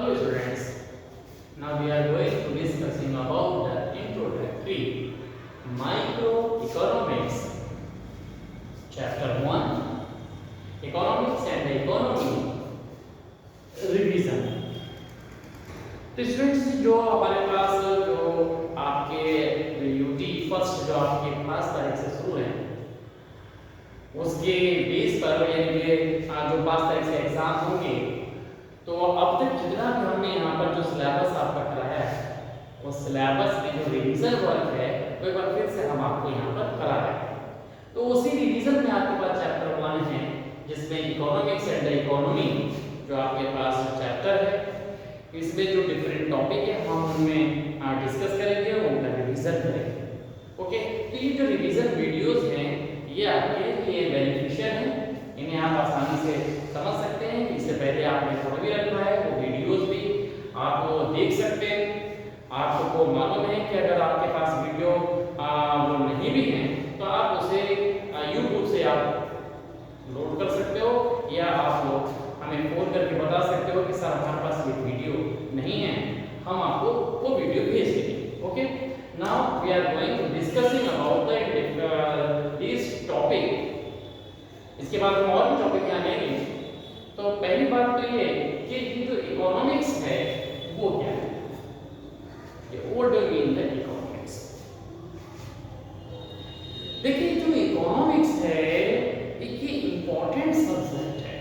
Hello students, now we are going to discussing about the introductory microeconomics chapter 1 economics and economy revision। तो students जो हमारे पास जो आपके UT first जो आपके 5 तारीख से शुरू है उसके बेस पर यानी कि जो 5 तारीख से एग्जाम होंगे तो अब तक जितना भी हमने यहाँ पर जो सिलेबस आपका कराया है उस सिलेबस में जो रिवीजन वर्क है वो एक बार फिर से हम आपको यहाँ पर करा रहे हैं। तो उसी रिवीजन में आपके पास चैप्टर 1 है जिसमें इकोनॉमिक्स एंड इकोनॉमी जो आपके पास चैप्टर है इसमें जो डिफरेंट टॉपिक है हम उनमें डिस्कस करेंगे उनका रिवीजन करेंगे। ओके, तो ये जो रिवीजन वीडियोस हैं ये आपके लिए बेनिफिशियल है, इन्हें आप आसानी से समझ सकते हैं। इससे पहले आपने पढ़ भी रखा है वो वीडियोस भी आप देख सकते हैं। आपको मालूम है कि अगर आपके पास वीडियो वो नहीं भी है तो आप उसे YouTube से आप लोड कर सकते हो या आप हमें फोन करके बता सकते हो कि सर हमारे पास ये वीडियो नहीं है, हम आपको वो वीडियो भेज देंगे। Okay, now we are going to discussing about this topic. इसके बाद हम और भी टॉपिक यहाँ लेंगे। तो पहली बात तो ये कि ये जो इकोनॉमिक्स है वो क्या है, ये what do mean the economics. देखिए जो इकोनॉमिक्स है एक इंपॉर्टेंट सब्जेक्ट है।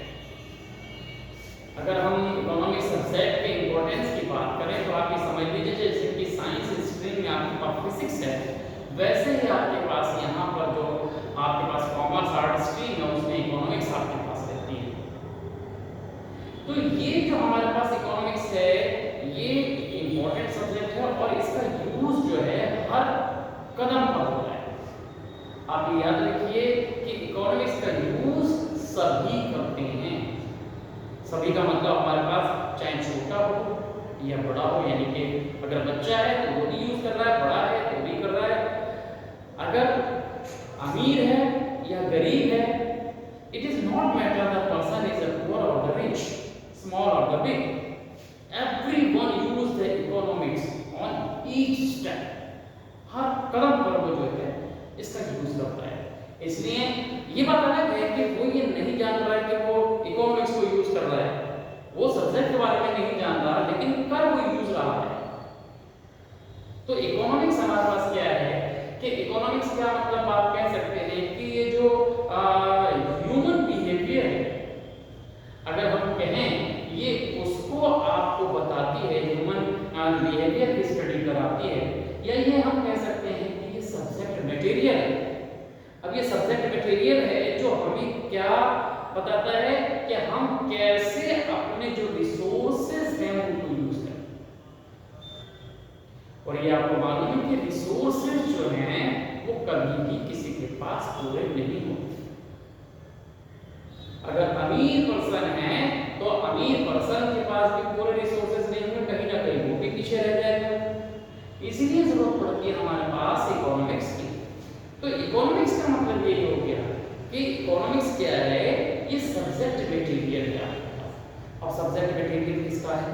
अगर हम इकोनॉमिक्स सब्जेक्ट के इंपॉर्टेंस की बात करें तो आप ये समझ लीजिए जैसे कि साइंस स्ट्रीम में आपके पास फिजिक्स है वैसे ही आपके पास यहाँ पर जो आपके पास कॉमर्स आर्ट स्ट्रीम है उसमें इकोनॉमिक्स आपके पास रहती है। तो ये जो हमारे पास इकोनॉमिक्स है ये इंपॉर्टेंट सब्जेक्ट है और इसका यूज जो है हर कदम पर होता है। आप ये याद रखिए कि इकोनॉमिक्स का यूज सभी करते हैं। सभी का मतलब हमारे पास चाहे छोटा हो या बड़ा हो, यानी कि अगर बच्चा है तो वो भी यूज कर रहा है, बड़ा है तो भी कर रहा है, अगर अमीर है या गरीब है, it is not matter the person is a poor और द रिच, स्मॉल और the big, everyone use the economics on each step. हर कदम पर वो जो है इसका यूज करता है। इसलिए ये बात अलग है कि वो ये नहीं जान रहा है कि वो इकोनॉमिक्स को यूज कर रहा है, वो सब्जेक्ट के बारे में नहीं जान रहा लेकिन कर वो यूज रहा है। तो इकोनॉमिक्स हमारे पास क्या है कि इकोनॉमिक्स क्या मतलब आप कह सकते हैं कि ये जो ह्यूमन बिहेवियर है अगर हम कहें ये उसको आपको बताती है, ह्यूमन बिहेवियर की स्टडी कराती है, या ये हम कह सकते हैं कि ये सब्जेक्ट मटेरियल है। अब ये सब्जेक्ट मटेरियल है जो हमें क्या बताता है कि हम कैसे अपने जो रिसोर्सेज हैं उनको यूज करें। और ये आपको मालूम है कि रिसोर्सेज जो हैं वो कभी भी किसी के पास पूरे नहीं होते। अगर अमीर पर्सन है तो अमीर पर्सन के पास भी पूरे रिसोर्सेज नहीं होंगे, कहीं ना कहीं वो भी पीछे रह जाएगा। इसीलिए जरूरत पड़ती है हमारे पास इकोनॉमिक्स की। तो इकोनॉमिक्स का मतलब ये हो गया कि इकोनॉमिक्स क्या है, ये सब्जेक्ट मटेरियल है। अब सब्जेक्ट मटेरियल किसका है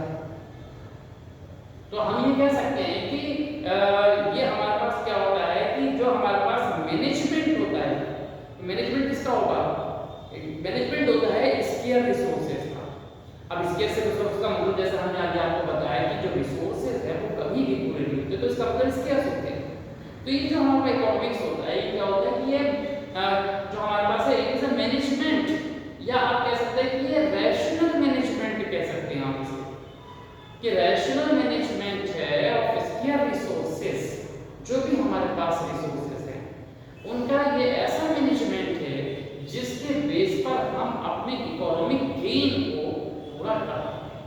तो हम ये कह सकते हैं कि ये हमारे पास क्या होता है कि जो हमारे पास मैनेजमेंट होता है, मैनेजमेंट किसका होगा, मैनेजमेंट होता है स्केयर रिसोर्सेज का। अब स्केयर से रिसोर्स का मतलब जैसे हमने आज आपको बताया कि जो रिसोर्सेज है वो कभी भी पूरे नहीं होते, तो इसका मतलब स्केयर होते हैं। तो ये जो हमारा इकोनॉमिक्स होता है ये क्या होता है कि ये जो हमारे पास है इट इज अ मैनेजमेंट, या आप कह सकते हैं कि ये रैशनल मैनेजमेंट कह सकते हैं आप इसे, कि रैशनल मैनेजमेंट है ऑफ स्केयर रिसोर्सेज। जो भी हमारे पास रिसोर्सेज हैं उनका ये ऐसा मैनेजमेंट है जिसके बेस पर हम अपने इकोनॉमिक गेन को पूरा करते हैं।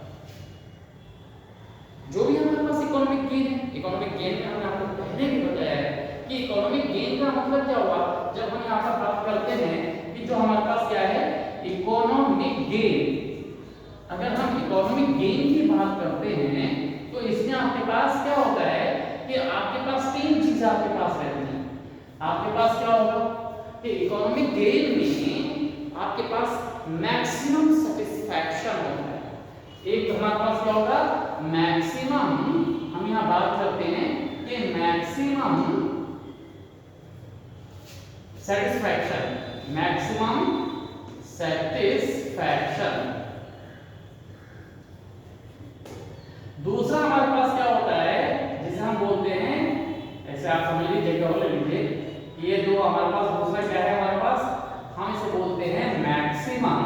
जो भी हमारे पास इकोनॉमिक गेन है, इकोनॉमिक गेन में हमने आपको पहले भी बताया है कि इकोनॉमिक गेन का मतलब क्या हुआ, जब हम यहाँ पर बात करते हैं कि जो हमारे पास क्या है इकोनॉमिक गेन। अगर हम इकोनॉमिक गेन की बात करते हैं तो इसमें आपके पास क्या होता है कि आपके पास तीन चीजें आपके पास रहती हैं। आपके पास क्या होगा कि इकोनॉमिक गेन में आपके पास मैक्सिमम सेटिस्फैक्शन होता है। एक तो हमारे पास क्या होगा मैक्सिमम, हम यहाँ बात करते हैं कि मैक्सिमम सेटिस्फैक्शन, मैक्सिमम सेटिस्फैक्शन। दूसरा हमारे पास क्या होता है जिसे हम बोलते हैं, ऐसे आप समझ लीजिए, क्या बोले लीजिए, ये दो हमारे पास दूसरा क्या है हमारे पास, हम इसे बोलते हैं मैक्सिमम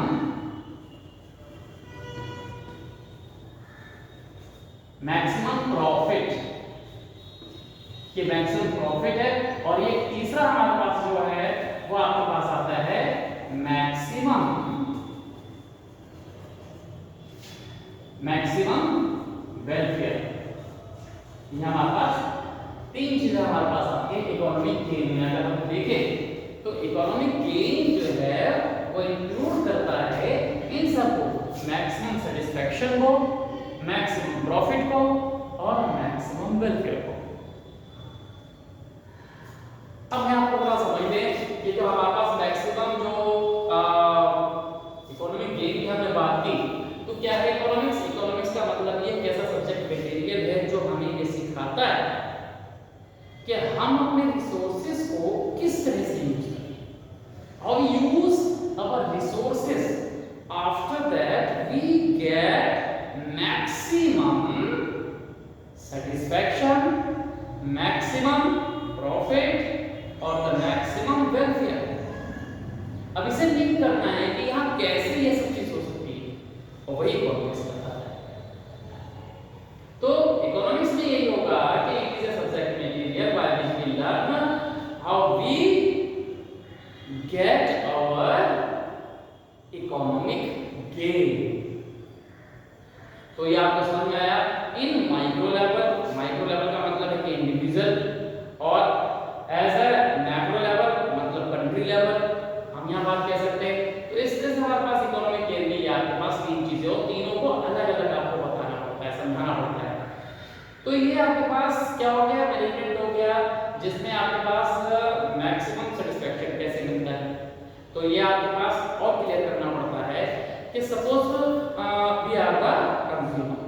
प्रॉफिट, कि मैक्सिमम प्रॉफिट है। और ये तीसरा हमारे पास जो है वो आपके पास आता है मैक्सिमम वेलफेयर। ये हमारे पास तीन चीजें हमारे पास आती है इकोनॉमिक गेन में। अगर हम देखें तो इकोनॉमिक गेन जो है वो इंक्लूड करता है इन सबको, मैक्सिमम सेटिस्फैक्शन को, मैक्सिमम प्रॉफिट को और मैक्सिमम वेलफेयर को। अब मैं आपको थोड़ा समझ लें कि जो हमारे पास मैक्सिमम जो इकोनॉमिक गेन की हमने बात की, तो क्या है इकोनॉमिक्स? इकोनॉमिक्स का मतलब ये कैसा सब्जेक्ट मटेरियल है जो हमें ये सिखाता है कि हम अपने रिसोर्सेज को किस तरह से यूज करें, how use our resources, after that we get maximum satisfaction, maximum profit और द मैक्सिमम वेलफेयर। अब इसे लिंक करना है कि यहाँ कैसे ये सब चीज हो सकती है, और वही इकोनॉमिक्स करता है। तो इकोनॉमिक्स में यही होगा कि it is a subject material by which we learn how we get our economic gain. तो ये आपको समझ में आया। In micro level, micro level का मतलब है कि इंडिविजुअल, और एज अ मैक्रो लेवल मतलब कंट्री लेवल, हम यहाँ बात कह सकते हैं। तो इस तरह से हमारे पास इकोनॉमिक गेन में आपके पास तीन चीजें हो, तीनों को अलग अलग आपको बताना पड़ता है, समझाना पड़ता है। तो ये आपके पास क्या हो गया, मैनेजमेंट हो गया, जिसमें आपके पास मैक्सिमम सेटिस्फैक्शन कैसे मिलता है। तो ये आपके पास और क्लियर करना पड़ता है कि suppose we are the consumer,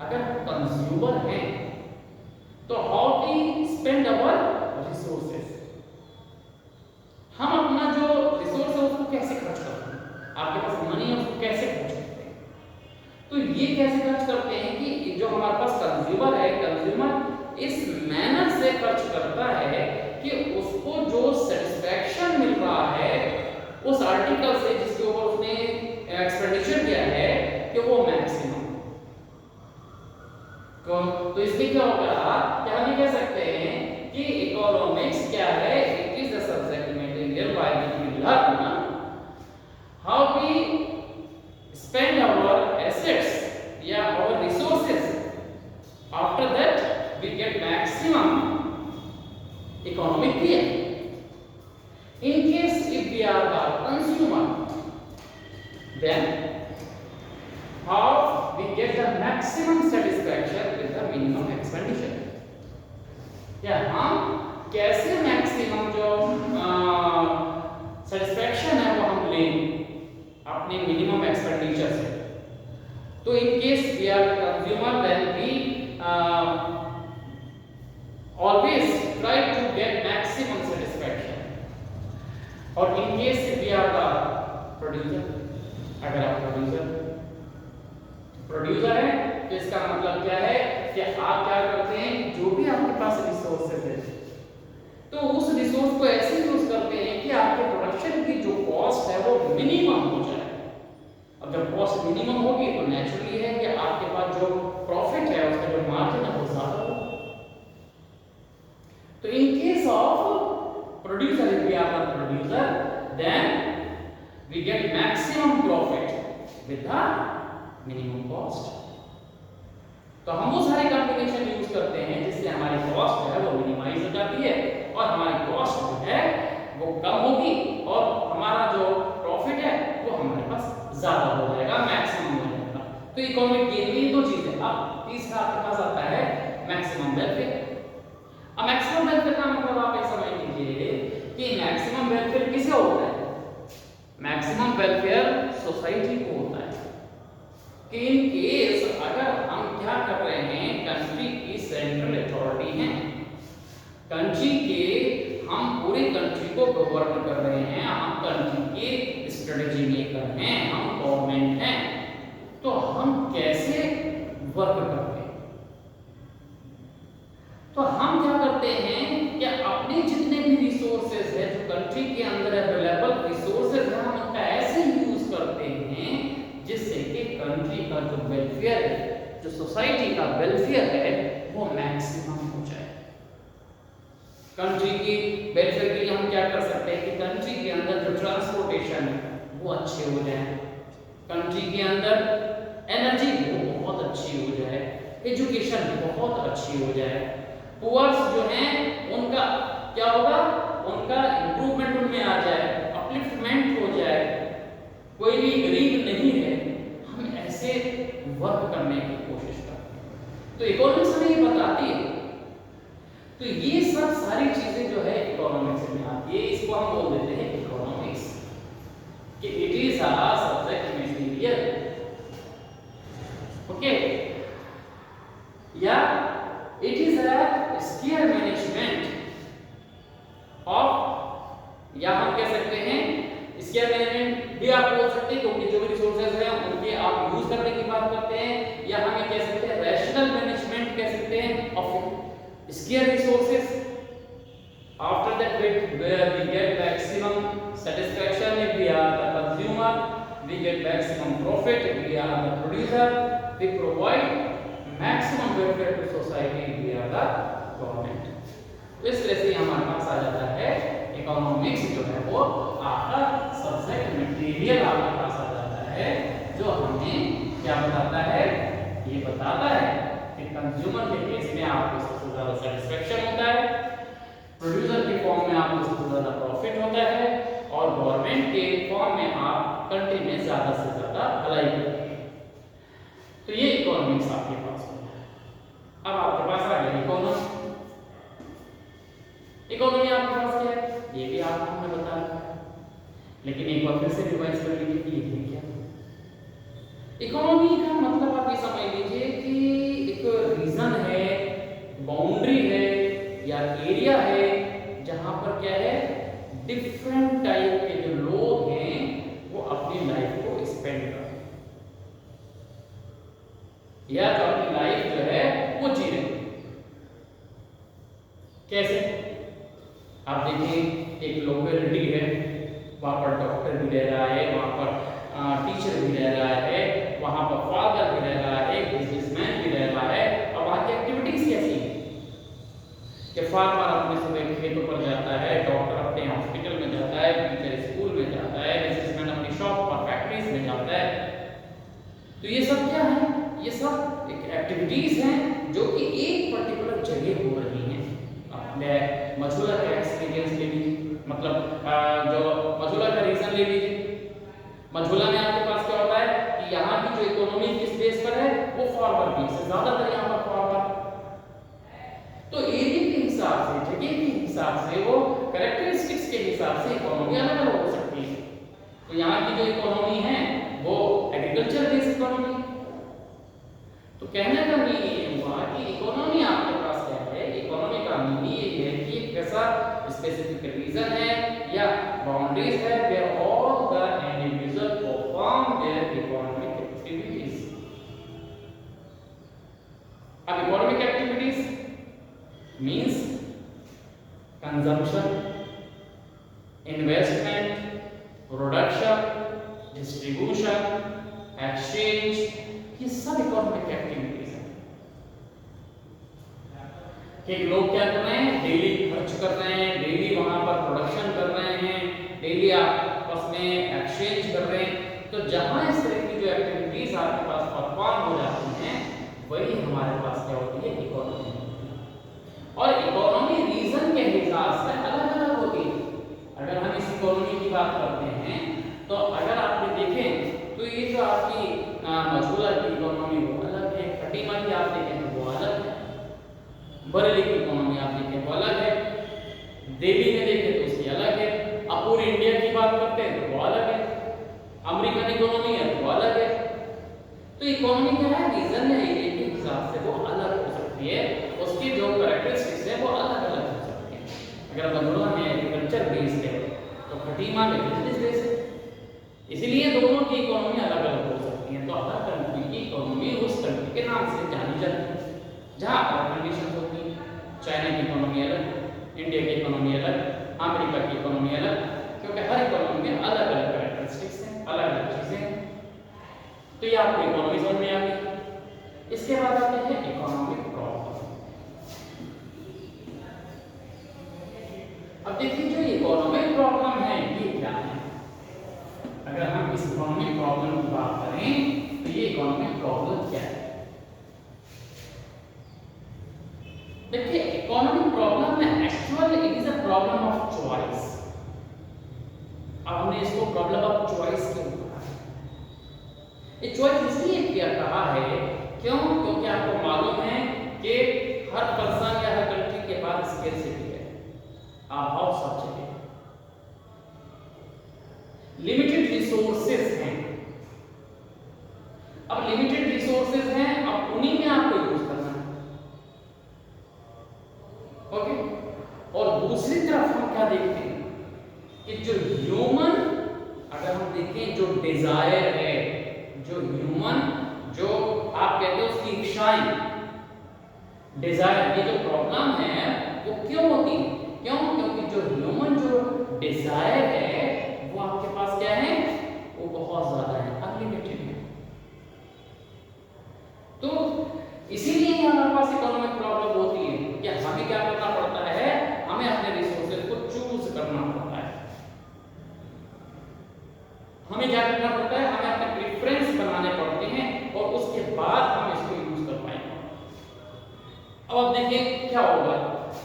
अगर कंज्यूमर हैं तो how we spend our resources, हम अपना जो रिसोर्स है उसको कैसे खर्च करते हैं, आपके पास मनी है उसको कैसे खर्च करते हैं। तो ये कैसे खर्च करते हैं कि जो हमारे पास कंज्यूमर है, कंज्यूमर इस मैनर से खर्च करता है कि उसको जो सेटिस्फैक्शन मिल रहा है उस आर्टिकल से जिसके ऊपर उसने एक्सपेंडिचर किया है कि वो मैक्सिमम। तो इसमें क्या होगा कि हम ये कह सकते हैं कि इकोनॉमिक्स क्या है, it is the subject material by which we learn how we spend our assets या our resources, after that we get maximum economic gain. In case if we are the consumer, then how we get the maximum satisfaction with the minimum expenditure। क्या हम कैसे maximum जो satisfaction है वो हम लें अपने मिनिमम एक्सपेंडिचर से। तो in case we are the consumer, then we always try to get maximum satisfaction. और in case we are the producer, अगर आप प्रोड्यूसर है तो इसका मतलब क्या है कि आप क्या करते हैं, जो भी आपके पास रिसोर्सेज है तो उस रिसोर्स को ऐसे यूज करते हैं कि आपके प्रोडक्शन की जो कॉस्ट है वो मिनिमम हो जाए। अब जब कॉस्ट मिनिमम होगी तो नेचुरली है कि आपके पास जो प्रॉफिट है उसका जो मार्जिन है वो ज्यादा होगा। तो in case of producer, if we are the producer, then we get maximum profit with the minimum cost। तो हम वो सारे कॉम्बिनेशन यूज करते हैं जिससे हमारी कॉस्ट है वो मिनिमाइज हो जाती है और हमारी कॉस्ट जो है वो कम होगी और हमारा जो प्रॉफिट है वो हमारे पास ज्यादा हो जाएगा, मैक्सिमम हो जाएगा। तो इकोनॉमिक गेन में दो चीजें। अब तीसरा आपके पास आता है मैक्सिमम वेलफेयर। अब मैक्सिमम वेलफेयर का मतलब आप ये समझ लीजिए कि मैक्सिमम वेलफेयर किसे होता है? मैक्सिमम वेलफेयर सोसाइटी को होता है। इन केस अगर हम क्या कर रहे हैं, कंट्री की सेंट्रल अथॉरिटी है, कंट्री के हम पूरी कंट्री को गवर्न कर रहे हैं, हम कंट्री की स्ट्रेटजी मेकर हैं, हम गवर्नमेंट हैं, तो हम कैसे वर्क करते हैं? तो हम क्या करते हैं कि अपने जितने भी रिसोर्सेज है जो कंट्री के अंदर अवेलेबल रिसोर्सेज है, हम उनका ऐसे यूज करते हैं जिससे कि कंट्री का जो वेलफेयर है, जो सोसाइटी का वेलफेयर है, वो मैक्सिमम हो जाए। कंट्री की वेलफेयर के लिए हम क्या कर सकते हैं कि कंट्री के अंदर जो ट्रांसपोर्टेशन है वो अच्छे हो जाए, कंट्री के अंदर एनर्जी वो बहुत अच्छी हो जाए, एजुकेशन बहुत अच्छी हो जाए, पुअर्स जो हैं उनका क्या होगा, उनका इंप्रूवमेंट उनमें आ जाए, अपलिफ्टमेंट हो जाए, कोई भी गरीब नहीं है, हम ऐसे वर्क करने की कोशिश करते हैं। तो इकोनॉमिक्स हमें ये बताती है। तो ये सब सारी चीजें जो है इकोनॉमिक्स में आती है, इसको हम बोल देते हैं इकोनॉमिक्स कि it is a subject material, okay, या it is a scarce management of, या हम कह सकते हैं स्केयर मैनेजमेंट भी आप बोल सकते हैं क्योंकि जो भी रिसोर्सेज हैं उनके आप यूज करने की बात करते हैं, या हमें कह सकते हैं रैशनल मैनेजमेंट कह सकते हैं of square resources. After that we get maximum satisfaction if we are the consumer, we get maximum profit if we are the producer, we provide maximum welfare to society if we are the government। तो इस तरह से हमारे पास आ जाता है economics जो है वो आपका सब्जेक्ट मटेरियल आपके पास आ जाता है, जो हमें क्या बताता है, ये बताता है कि कंज्यूमर के केस में आपको सबसे ज्यादा सेटिस्फेक्शन होता है, प्रोड्यूसर के फॉर्म में आपको सबसे ज्यादा प्रॉफिट होता है, और गवर्नमेंट के फॉर्म में आप कंट्री में ज्यादा से ज्यादा भलाई करते हैं। तो ये इकोनॉमिक्स आपके पास होता है। अब आपके पास आ गया इकोनॉमी। इकोनॉमी आपके पास क्या है ये भी आपको हमने बता रखा है, लेकिन एक बार फिर से रिवाइज कर लीजिए कि ये क्या है। इकोनॉमी का मतलब आप ये समझ लीजिए कि एक रीजन है, बाउंड्री है या एरिया है जहां पर क्या है, डिफरेंट टाइप के जो लोग हैं वो अपनी लाइफ को स्पेंड करते हैं, या जो अपनी लाइफ जो है वो जी रहे हैं। कैसे? आप देखिए एक लोकेलिटी है, वहां पर डॉक्टर भी रह रहा है, वहां पर टीचर भी रह रहा है, वहां पर फादर भी रह रहा है, बिजनेसमैन भी रह रहा है, और वहां की एक्टिविटीज कैसी है कि फार्मर अपने सुबह खेतों पर जाता है, डॉक्टर अपने हॉस्पिटल में जाता है, टीचर स्कूल में जाता है, बिजनेसमैन अपनी शॉप पर फैक्ट्रीज में जाता है। तो ये सब क्या है, ये सब एक एक्टिविटीज हैं जो कि एक पर्टिकुलर जगह हो रही हैं। अपने मजूला का एक्सपीरियंस ले लीजिए, मतलब जो मजूला का रीजन ले लीजिए। मजूला में आपके पास क्या होता है कि यहाँ की जो इकोनॉमी किस बेस पर है वो फार्मर बेस है, ज्यादातर यहाँ पर फार्मर। तो एरिया के हिसाब से, जगह के हिसाब से, वो कैरेक्टरिस्टिक्स के हिसाब से इकोनॉमी अलग अलग हो सकती है। तो यहाँ की जो इकोनॉमी है वो एग्रीकल्चर बेस्ड इकोनॉमी। तो कहने का मीनिंग ये हुआ कि इकोनॉमी आपके पास क्या है, इकोनॉमी का मीनिंग ये है कि कैसा स्पेसिफिक रीजन है या बाउंड्रीज है where all the individual perform their economic activities. अब economic activities means consumption, investment, production, distribution, exchange, ये सब इकोनॉमिक एक्टिविटीज हैं कि लोग क्या कर रहे हैं, डेली खर्च कर रहे हैं, डेली वहां पर प्रोडक्शन कर रहे हैं, डेली आपस में एक्सचेंज कर रहे हैं। तो जहां इस तरह की जो एक्टिविटीज आपके पास परफॉर्म हो जाती हैं वही हमारे पास क्या होती है, इकोनॉमी। और इकोनॉमी रीजन के हिसाब से अलग अलग होती है। अगर हम इस इकोनॉमी की बात करते हैं तो अगर आपने देखें तो ये जो आपकी मजूला की इकोनॉमी वो अलग है, खटीमा की आप देखें तो वो अलग है, बरेली की इकोनॉमी आप देखें वो अलग है, दिल्ली में देखें तो उसकी अलग है, अब पूरी इंडिया की बात करते हैं तो वो अलग है, अमेरिकन इकोनॉमी है तो वो अलग है। तो इकोनॉमी क्या है, रीजन या एरिया के हिसाब से वो अलग हो सकती है, उसकी जो कैरेक्टरिस्टिक्स है वो अलग अलग हो सकती है। अगर बंगलोर में एग्रीकल्चर बेस्ड है तो खटीमा में बिजनेस बेस्ड है, इसीलिए दोनों की इकोनॉमी अलग अलग हो सकती है। तो हर कंट्री की इकोनॉमी उस कंट्री के नाम से जानी जाती है जहाँ और कंडीशन होती है। चाइना की इकोनॉमी अलग, इंडिया की इकोनॉमी अलग, अमेरिका की इकोनॉमी अलग, क्योंकि हर इकोनॉमी में अलग अलग कैरेक्टरिस्टिक्स हैं, अलग अलग चीजें हैं। तो ये आपको इकोनॉमी समझ में आ गई। इसके बाद आते हैं इकोनॉमिक प्रॉब्लम। अब देखिए जो इकोनॉमिक प्रॉब्लम है ये क्या है। अगर हम इस इकोनॉमिक प्रॉब्लम की बात करें तो ये इकोनॉमिक प्रॉब्लम क्या है। देखिए इकोनॉमिक प्रॉब्लम में actually it is a problem of choice. अब हमने इसको प्रॉब्लम ऑफ चॉइस क्यों कहा है, ये चॉइस इसलिए किया कहा है क्यों, क्योंकि आपको मालूम है कि हर पर्सन या हर कंट्री के पास स्केर्सिटी है, अभाव सच है, लिमिटेड रिसोर्सेज हैं। अब लिमिटेड रिसोर्सेज हैं, अब उन्हीं में आपको यूज करना है। ओके, और दूसरी तरफ हम क्या देखते हैं कि जो ह्यूमन, अगर हम देखें जो डिजायर है, जो ह्यूमन, जो आप कहते हो उसकी इच्छाएं, डिजायर, ये जो प्रॉब्लम है वो क्यों होती है, क्यों, क्योंकि जो ह्यूमन जो डिजायर है वो आपके पास क्या है, वो बहुत ज्यादा है, अनलिमिटेड है। तो इसीलिए हमारे पास इकोनॉमिक प्रॉब्लम होती है कि हमें क्या करना पड़ता है, हमें अपने रिसोर्सेज को चूज करना पड़ता है। हमें क्या करना पड़ता है, हमें अपने प्रेफरेंस बनाने पड़ते हैं और उसके बाद हम इसको यूज कर पाएंगे। अब आप देखिए क्या होगा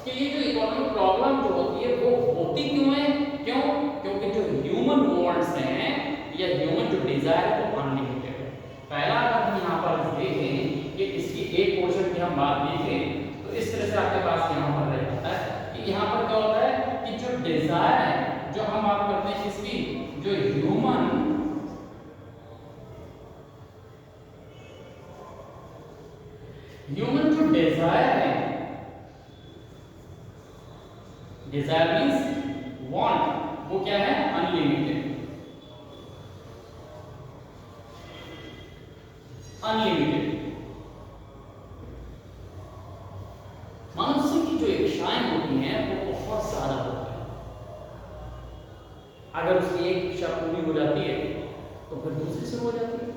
कि ये जो इकोनॉमिक प्रॉब्लम जो होती है वो होती क्यों है, क्यों, क्योंकि जो ह्यूमन वांट्स हैं या ह्यूमन जो डिजायर है वो अनलिमिटेड है। पहला अगर हम यहाँ पर देखें कि इसकी एक पोर्शन की हम बात देखें तो इस तरह से आपके पास यहाँ पर रह जाता है कि यहाँ पर क्या होता है कि जो डिजायर है, जो हम बात करते हैं इसकी, जो ह्यूमन जो डिजायर है, डिजायर मींस वांट, वो क्या है, अनलिमिटेड, अनलिमिटेड। मनुष्य की जो इच्छाएं होती हैं वो बहुत ज्यादा होती हैं। अगर उसकी एक इच्छा पूरी हो जाती है तो फिर दूसरी शुरू हो जाती है,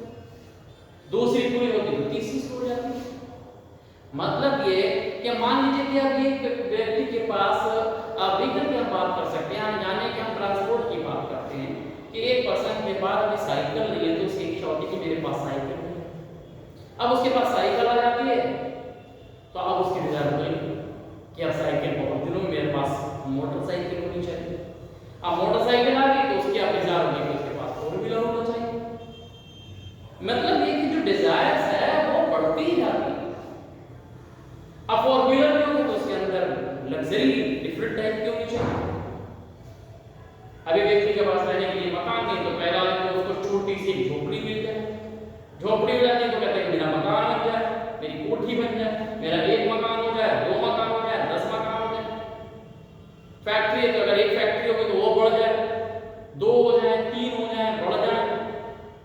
दूसरी पूरी होती है तो तीसरी शुरू हो जाती है। मतलब ये कि मान लीजिए कि अभी एक व्यक्ति के पास व्हीकल की हम बात कर सकते हैं, हम जाने कि हम ट्रांसपोर्ट की बात करते हैं कि एक पर्सन के पास अभी साइकिल नहीं है तो उसकी इच्छा होती है कि मेरे पास साइकिल है। अब उसके पास साइकिल आ जाती है तो अब उसकी डिजायर हो गई कि अब साइकिल बहुत दिनों में मेरे पास मोटरसाइकिल होनी चाहिए। अब मोटरसाइकिल आ गई तो उसकी अब डिजायर होगी कि उसके पास फोर व्हीलर होना चाहिए। मतलब ये कि जो डिजायर्स है वो बढ़ती ही जाती है। अब फोर व्हीलर में होगी तो उसके अंदर लग्जरी डिफरेंट टाइप की होनी चाहिए। अभी व्यक्ति के पास रहने के लिए मकान नहीं तो पहला तो उसको छोटी सी झोपड़ी मिल जाए, झोपड़ी हो जाती है तो कहते हैं मेरा मकान बन जाए, मेरी कोठी बन जाए, मेरा एक मकान हो जाए, दो मकान हो जाए, 10 मकान हो जाए। फैक्ट्री है तो अगर एक फैक्ट्री होगी तो वो बढ़ जाए, 2 हो जाए, 3 हो जाए, बढ़ जाए।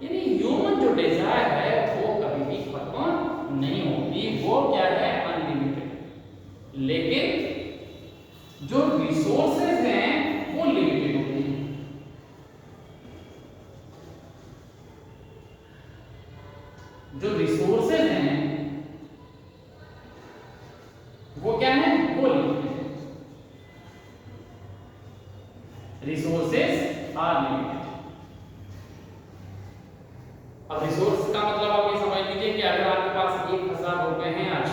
यानी ह्यूमन जो डिजायर है वो कभी भी खत्म नहीं होती, वो क्या है, अनलिमिटेड। लेकिन जो रिसोर्सेज हैं वो लिमिटेड होते हैं। जो रिसोर्सेज हैं वो क्या है, वो लिमिटेड है। Resources are limited. अब रिसोर्स का मतलब आप ये समझ लीजिए कि अगर आपके पास 1000 रुपए हैं आज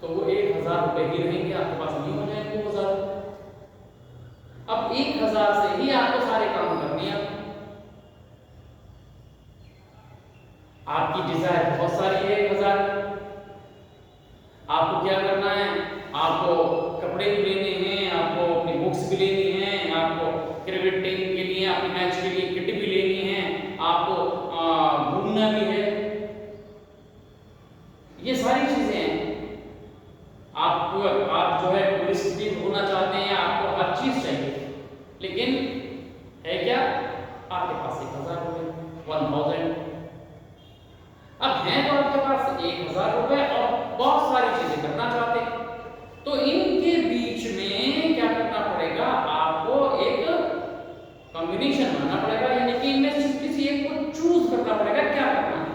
तो वो 1000 रुपए ही रहेंगे, आपके पास नहीं हो जाएंगे 2000। अब 1000 से ही आपको सारे काम करने हैं। आपकी डिजायर बहुत सारी है 1000। आपको क्या करना है, आपको कपड़े भी लेने हैं, आपको अपनी बुक्स भी लेनी है, आपको क्रिकेट टीम के लिए अपने मैच के लिए किट भी लेनी है, आपको घूमना भी है। कॉम्बिनेशन बनाना पड़ेगा, यानी कि इनमें से किसी एक को चूज करना पड़ेगा क्या करना है।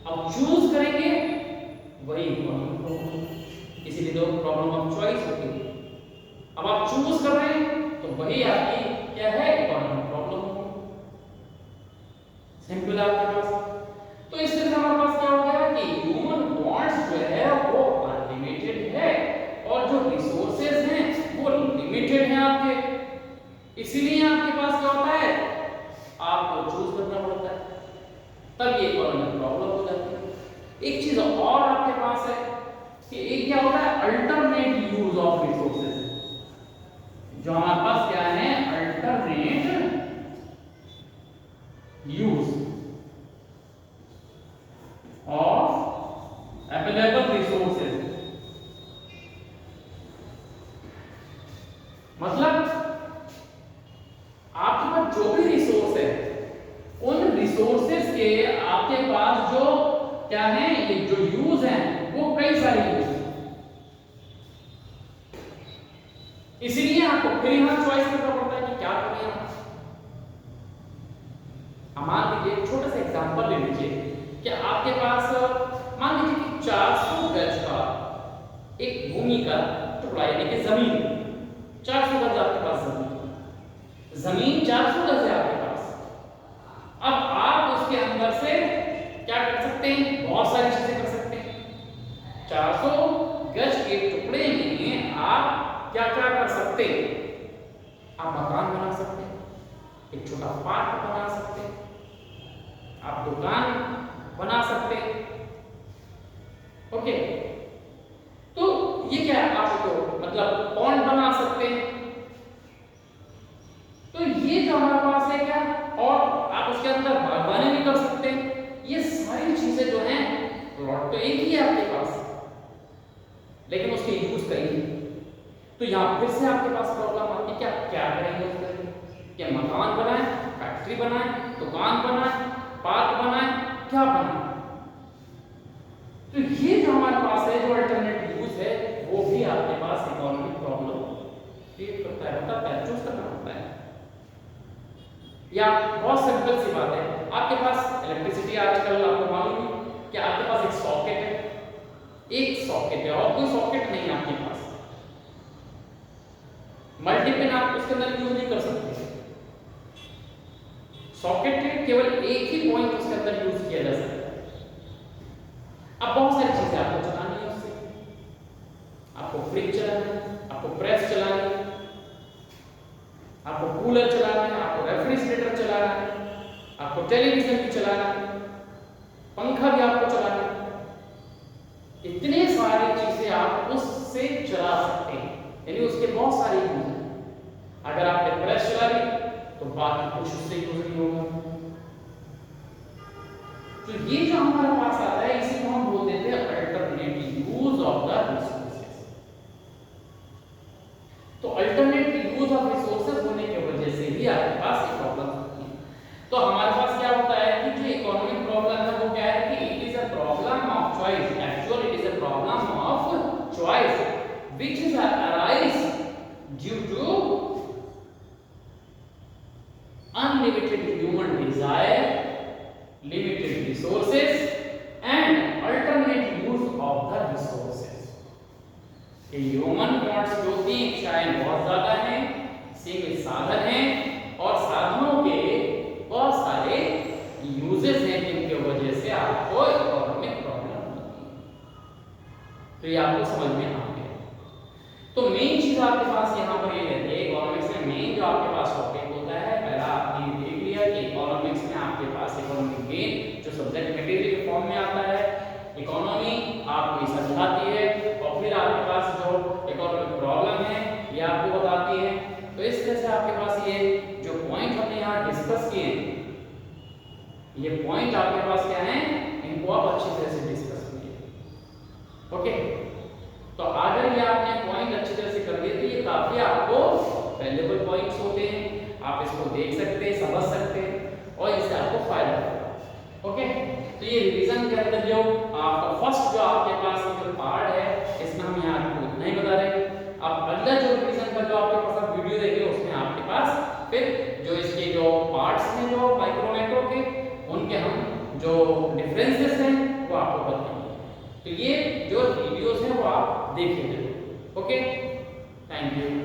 अब चूज करेंगे वही इकोनॉमिक प्रॉब्लम, इसीलिए तो प्रॉब्लम ऑफ चॉइस होती है। अब आप चूज कर रहे हैं तो वही आपकी क्या है, इकोनॉमिक प्रॉब्लम। सिंपल आपके पास। तो इस तरह से हमारे पास क्या हो गया कि ह्यूमन वांट्स जो है वो अनलिमिटेड है और जो रिसोर्सेज हैं वो लिमिटेड हैं आपके। इसीलिए आपके पास क्या होता है, आपको चूज करना पड़ता है, तब ये इकोनॉमिक प्रॉब्लम हो जाती है। एक चीज और आपके पास है कि एक क्या होता है, अल्टरनेट यूज ऑफ रिसोर्सेज। जो हमारे पास क्या है, alternate use of available resources. मतलब आपके पास जो भी रिसोर्स है, उन रिसोर्सेज के आपके पास जो क्या है, ये जो यूज है वो कई सारे यूज है। इसीलिए आपको फिर यहां चॉइस करना पड़ता है कि क्या करें। हम मान लीजिए एक छोटा सा एग्जांपल ले लीजिए कि आपके पास मान लीजिए कि 400 गज का एक भूमि का टुकड़ा, यानी कि जमीन 400 गज आपके पास जमीन 400 गज है आपके पास। अब आप उसके अंदर से क्या कर सकते हैं, बहुत सारी चीजें कर सकते हैं। 400 गज के टुकड़े में आप क्या क्या कर सकते हैं, आप मकान बना सकते हैं, एक छोटा पार्क बना सकते हैं, आप दुकान बना सकते हैं। ओके, तो ये क्या है, आप तो मतलब पॉन्ड बना सकते हैं। तो ये जो हमारे पास है क्या, और आप उसके अंदर बागवानी भी कर सकते हैं। ये सारी चीजें जो हैं, प्लॉट तो एक ही है आपके पास, लेकिन उसके यूज कई हैं। तो यहां फिर से आपके पास प्रॉब्लम आती है कि आप क्या करेंगे उसके, क्या मकान बनाएं, फैक्ट्री बनाएं, दुकान बनाएं, पार्क बनाएं, क्या बनाएं। तो ये जो हमारे पास है, जो अल्टरनेट यूज है, वो भी आपके पास इकोनॉमिक प्रॉब्लम क्रिएट करता है, बताता है, चूज करना पड़ता है। या बहुत सिंपल सी बात है, आपके पास इलेक्ट्रिसिटी आजकल आपको मालूम है कि आपके पास एक सॉकेट है, एक सॉकेट है और कोई सॉकेट नहीं है आपके पास। मल्टीपिन आप उसके अंदर यूज नहीं कर सकते। सॉकेट के केवल एक ही पॉइंट उसके अंदर यूज किया जा सकता है। अब बहुत सारी चीजें आपको चलानी है उससे, आपको फ्रिज चलाना है, आपको प्रेस चलानी है, आपको कूलर चलाना है, आपको रेफ्रिजरेटर चलाना है, आपको टेलीविजन भी चलाना है, पंखा भी आपको चलाना है। इतने सारी चीजें आप उससे चला सकते हैं, यानी उसके बहुत सारे यूज हैं। अगर आपने प्रेस चला ली तो बाकी कुछ उससे यूज नहीं होगा। तो ये जो हमारे पास आता है, इसी को हम बोल देते हैं alternate use of the resources. तो अल्टरनेट यूज ऑफ रिसोर्सेज होने की वजह से भी आपके पास एक प्रॉब्लम होती है। तो हमारे पास क्या होता है कि जो इकोनॉमिक प्रॉब्लम है वो क्या है कि it is a problem of choice. Actually it is a problem of choice which is arise due to unlimited human desire, limited resources and alternate use of the resources। Human wants जो कि शायद बहुत ज्यादा है, सीमित साधन हैं और साधनों के बहुत सारे यूजेस हैं, जिनके वजह से आपको इकोनॉमिक प्रॉब्लम होती है। तो ये आपको समझ में आ गया। तो मेन चीज आपके पास यहाँ पर ये रहती है, इकोनॉमिक्स में मेन जो आपके पास टॉपिक होता है, पहला आपने देख लिया कि इकोनॉमिक्स में आपके पास इकोनॉमिक गेन जो सब्जेक्ट कैटेगरी के फॉर्म में आता है, इकोनॉमी आपको ये समझाती है, और फिर आपके पास जो इकोनॉमिक प्रॉब्लम है ये आपको बताती है। तो इस तरह से आपके पास ये जो पॉइंट हमने यहाँ डिस्कस किए हैं, ये पॉइंट आपके पास क्या है, इनको आप अच्छी तरह से डिस्कस कीजिए। ओके, तो अगर ये आपने पॉइंट अच्छी तरह से कर दिए तो ये काफी आपको वैल्यूएबल पॉइंट्स होते हैं, आप इसको देख सकते हैं, समझ सकते हैं और इससे आपको फायदा होगा। ओके, तो ये रिवीजन के अंदर जो आपका फर्स्ट जो आपके पास जो पार्ट है, इसमें हम यहाँ आपको इतना ही बता रहे हैं। आप अगला जो रिवीजन का जो आपके पास वीडियो देखेंगे उसमें आपके पास फिर जो इसके जो तो ये जो वीडियोस हैं वो आप देखें जरूर। Okay, thank you.